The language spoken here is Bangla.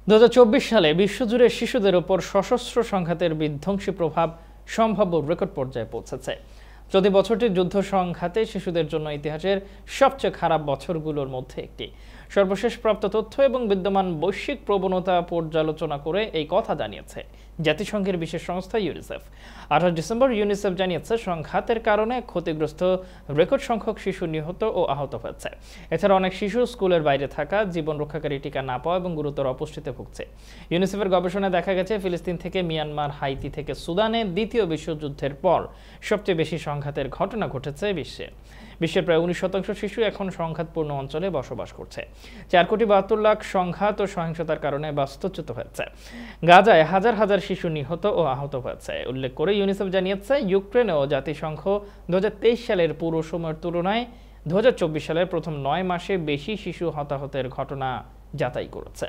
2024 সালে বিশ্বজুড়ে শিশুদের উপর সশস্ত্র সংঘাতের বিধ্বংসী প্রভাব সম্ভাব্য রেকর্ড পর্যায়ে পৌঁছেছে। চলতি বছরটি যুদ্ধ সংঘাতে শিশুদের জন্য ইতিহাসের সবচেয়ে খারাপ বছরগুলোর মধ্যে একটি। সর্বশেষ প্রাপ্ত তথ্য এবং বিদ্যমান বৈশ্বিক প্রবণতা পর্যালোচনা করে এই কথা জানিয়েছে জাতিসংঘের বিশেষ সংস্থা ইউনিসেফ। 28 ডিসেম্বর ইউনিসেফ জানিয়েছে সংঘাতের কারণে ক্ষতিগ্রস্ত রেকর্ড সংখ্যক শিশু নিহত ও আহত হয়েছে। এছাড়া অনেক শিশু স্কুলের বাইরে থাকা, জীবন রক্ষাকারী টিকা না পাওয়া এবং গুরুতর অপুষ্টিতে ভুগছে। ইউনিসেফের গবেষণায় দেখা গেছে ফিলিস্তিন থেকে মিয়ানমার, হাইতি থেকে সুদানে দ্বিতীয় বিশ্বযুদ্ধের পর সবচেয়ে বেশি সংঘাতের ঘটনা ঘটেছে বিশ্বে। বিশ্বের প্রায় 19% শিশু এখন সংঘাতপূর্ণ অঞ্চলে বসবাস করছে। 4,72,00,000 সংঘাত ও সহিংসতার কারণে বাস্তুচ্যুত হয়েছে। গাজায় হাজার হাজার শিশু নিহত ও আহত হয়েছে। উল্লেখ করে ইউনিসেফ জানিয়েছে ইউক্রেনেও জাতিসংঘ 2023 সালের পুরো সময়ের তুলনায় 2024 সালের প্রথম 9 মাসে বেশি শিশু হতাহতের ঘটনা যাচাই করেছে।